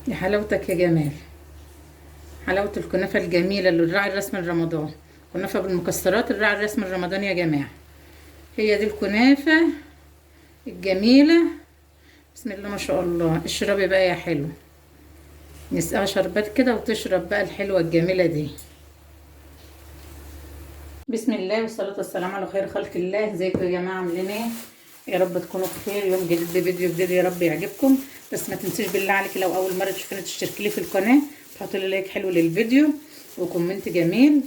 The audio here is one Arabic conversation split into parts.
يا حلاوتك يا جمال. حلاوة الكنافة الجميلة اللي الراعي الرسمي لرمضان. كنافة بالمكسرات الراعي الرسمي لرمضان يا جماعة. هي دي الكنافة الجميلة. بسم الله ما شاء الله. اشربي بقى يا حلو. نسقيها شربات كده وتشرب بقى الحلوة الجميلة دي. بسم الله والصلاة والسلام على خير خلق الله. ازيكم يا جماعة، عاملين ايه؟ يا رب تكونوا بخير. يوم جديد بفيديو جديد يا رب يعجبكم. بس ما تنسيش بالله عليك لو اول مرة تشوفيني تشتركي لي في القناة، تحط لي لايك حلو للفيديو وكومنت جميل.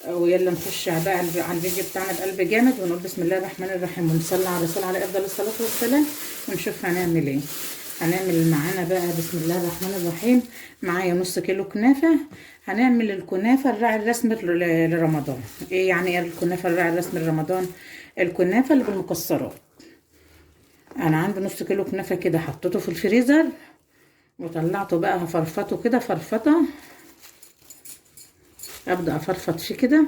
ويلا نخش بقى على الفيديو بتاعنا بقلب جامد ونقول بسم الله الرحمن الرحيم ونصلي على الرسول عليه افضل الصلاه والسلام ونشوف هنعمل ايه. هنعمل معانا بقى بسم الله الرحمن الرحيم. معايا نص كيلو كنافه. هنعمل الكنافه الراعي الرسمي لرمضان. ايه يعني ايه الكنافه الراعي الرسمي لرمضان؟ الكنافه اللي بالمكسرات. انا عندي نص كيلو كنافه كده، حطيته في الفريزر وطلعته بقى هفرفطه كده فرفطه. ابدا افرفط فيه كده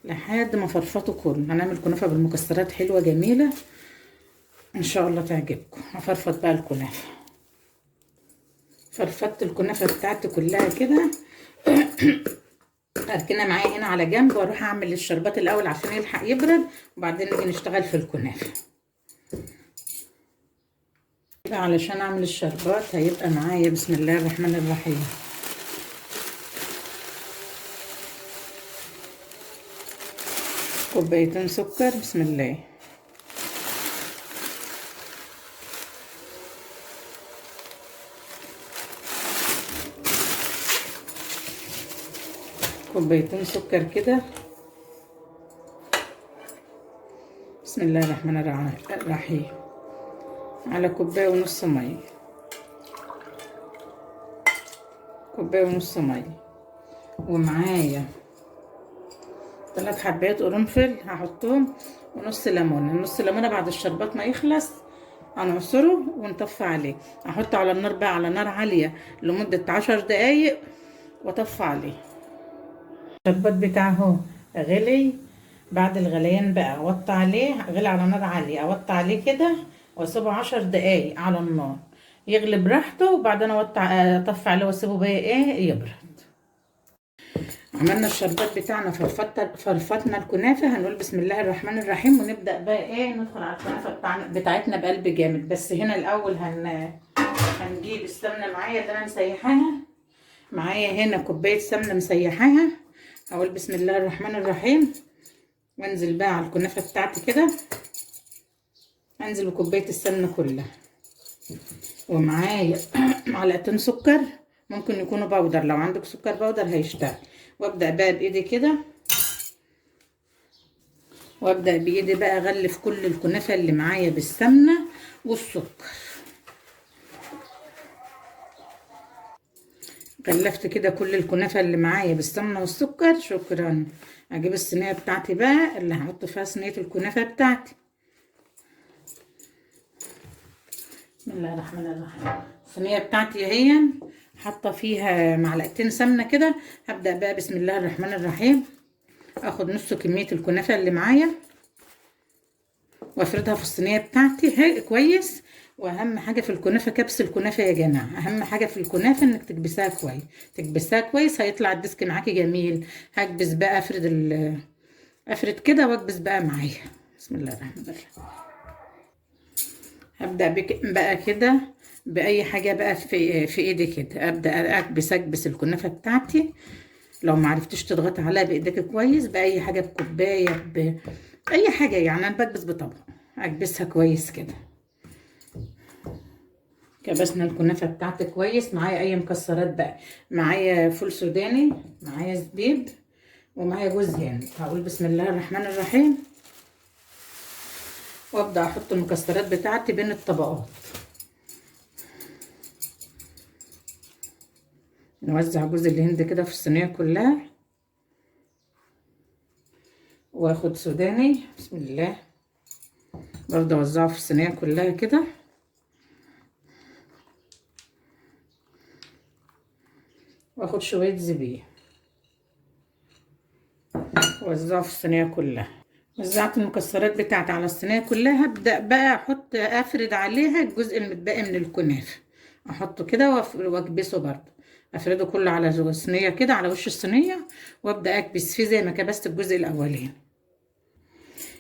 لحد ما فرفطه كله. هنعمل كنافه بالمكسرات حلوه جميله ان شاء الله تعجبكم. هفرفط بقى الكنافه. فرفطت الكنافه بتاعتي كلها كده. اركنها معايا هنا على جنب واروح اعمل الشربات الاول عشان يلحق يبرد وبعدين نيجي نشتغل في الكنافه. يبقى علشان اعمل الشربات هيبقى معايا بسم الله الرحمن الرحيم كوبايتين سكر. بسم الله. كوبايتين سكر كده. بسم الله الرحمن الرحيم. على كوبايه ونص ميه. كوبايه ونص ميه. ومعايا 3 حبات قرنفل هحطهم ونص ليمونه. نص ليمونه بعد الشربات ما يخلص هنعصره ونطفي عليه. احطه على النار بقى على نار عاليه لمده 10 دقايق واطفي عليه. الشربات بتاعه غلي. بعد الغليان بقى اوطي عليه. غلي على نار عاليه، اوطي عليه كده واسيبه 10 دقايق على النار يغلي براحته وبعدين اطفي عليه واسيبه بقى ايه يبرد. عملنا الشربات بتاعنا. فرفطنا الكنافه. هنقول بسم الله الرحمن الرحيم ونبدا بقى ايه ندخل على الكنافه بتاعتنا بقلب جامد. بس هنا الاول هنجيب السمنه معايا اللي انا مسيحاها. معايا هنا كوبايه سمنه مسيحاها. هقول بسم الله الرحمن الرحيم وانزل بقى على الكنافه بتاعتي كده. انزل بكوبايه السمنه كلها. ومعايا معلقتين سكر، ممكن يكونوا بودر، لو عندك سكر بودر هيشتغل. وابدا بقى بايدي كده. وابدا بايدي بقى اغلف كل الكنافه اللي معايا بالسمنه والسكر. غلفت كده كل الكنافه اللي معايا بالسمنه والسكر. شكرا. اجيب الصينيه بتاعتي بقى اللي هحط فيها صينيه الكنافه بتاعتي. بسم الله الرحمن الرحيم. الصينيه بتاعتي اهي حاطه فيها معلقتين سمنه كده. هبدا بقى بسم الله الرحمن الرحيم اخد نص كميه الكنافه اللي معايا وافردها في الصينيه بتاعتي هاي كويس. واهم حاجه في الكنافه كبس الكنافه يا جماعه. اهم حاجه في الكنافه انك تكبسها كويس. تكبسها كويس هيطلع الديسك معاكي جميل. هكبس بقى افرد كده واكبس بقى معايا. بسم الله الرحمن الرحيم. هبدا بقى كده باي حاجه بقى في ايدي كده. ابدا اكبس الكنافه بتاعتي. لو ما عرفتيش تضغطي عليها بايدك كويس باي حاجه، بكوبايه باي حاجه، يعني انا بكبس بطبق اكبسها كويس كده. كبسنا الكنافه بتاعتي كويس. معايا اي مكسرات بقى. معايا فول سوداني، معايا زبيب، ومعايا جوز هند. هقول بسم الله الرحمن الرحيم وابدا احط المكسرات بتاعتي بين الطبقات. نوزع جوز الهند كده في الصينيه كلها. واخد سوداني بسم الله برضه اوزعه في الصينيه كلها كده. واخد شويه زبيب وزعه في الصينيه كلها. وزعت المكسرات بتاعتي على الصينيه كلها. هبدا بقى افرد عليها الجزء المتبقي من الكنافه. احطه كده واكبسه برضه، افرده كله على صينيه كده، على وش الصينيه، وابدا اكبس فيه زي ما كبست الجزء الاولاني.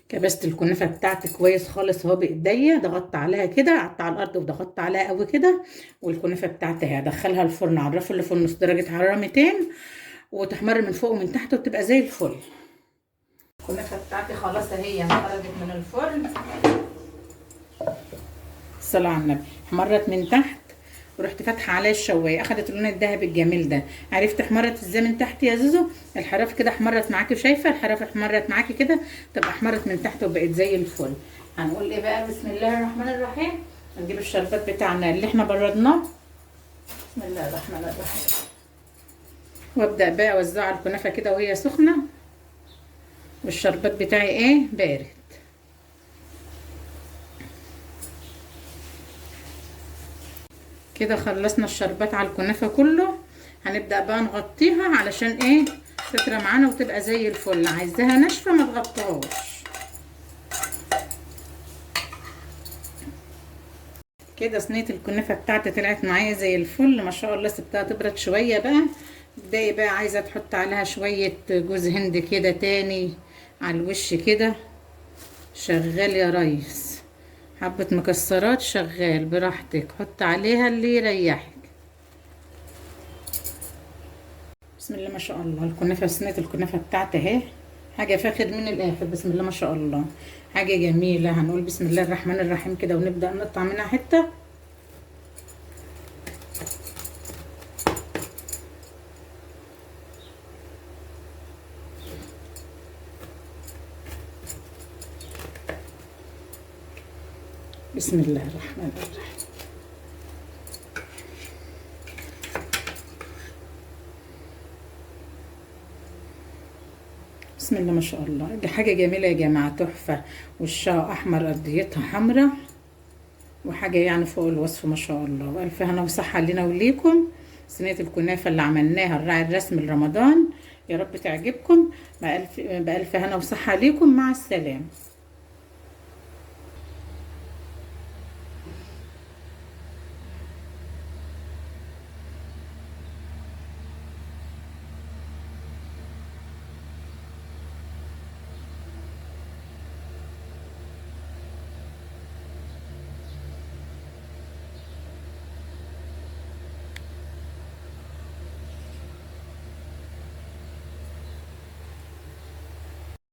كبست الكنافه بتاعتي كويس خالص اهو بايديا، ضغطت عليها كده، قعدت على الارض وضغطت عليها قوي كده. والكنافه بتاعتي هدخلها الفرن على الرف اللي في النص درجه حراره 200، وتحمر من فوق ومن تحت وتبقى زي الفل. الكنافه بتاعتي خلاص اهي خرجت من الفرن. الصلاة على النبي. احمرت من تحت، ورحت فاتحه عليها الشوايه، اخدت اللون الذهبي الجميل ده. عرفت احمرت ازاي من تحت يا زوزو؟ الحرف كده احمرت معاكي، شايفه الحرف احمرت معاكي كده، تبقى احمرت من تحت وبقت زي الفل. هنقول ايه بقى؟ بسم الله الرحمن الرحيم. هنجيب الشربات بتاعنا اللي احنا بردناه. بسم الله الرحمن الرحيم. وابدا بقى اوزعه على الكنافه كده وهي سخنه، والشربات بتاعي ايه؟ بارد. كده خلصنا الشربات على الكنافه كله. هنبدا بقى نغطيها علشان ايه؟ تطرى معانا وتبقى زي الفل. عايزاها ناشفه ما تغطيهاش. كده صينيه الكنافه بتاعتي طلعت معايا زي الفل ما شاء الله. سبتها تبرد شويه بقى. تبداي بقى عايزه تحط عليها شويه جوز هند كده تاني على الوش كده، شغال يا ريس. حبه مكسرات شغال براحتك، حط عليها اللي يريحك. بسم الله ما شاء الله. الكنافه، صينيه الكنافه بتاعتي اهي، حاجه فاخر من الاخر. بسم الله ما شاء الله، حاجه جميله. هنقول بسم الله الرحمن الرحيم كده ونبدا نقطع منها حته. بسم الله الرحمن الرحيم. بسم الله ما شاء الله. دي حاجه جميله يا جماعه، تحفه. وشها احمر، قضيتها حمراء، وحاجه يعني فوق الوصف ما شاء الله. والف هنا وصحه لنا وليكم. صينيه الكنافه اللي عملناها الراعي الرسمي لرمضان، يا رب تعجبكم. بألف هنا وصحه ليكم. مع السلامه.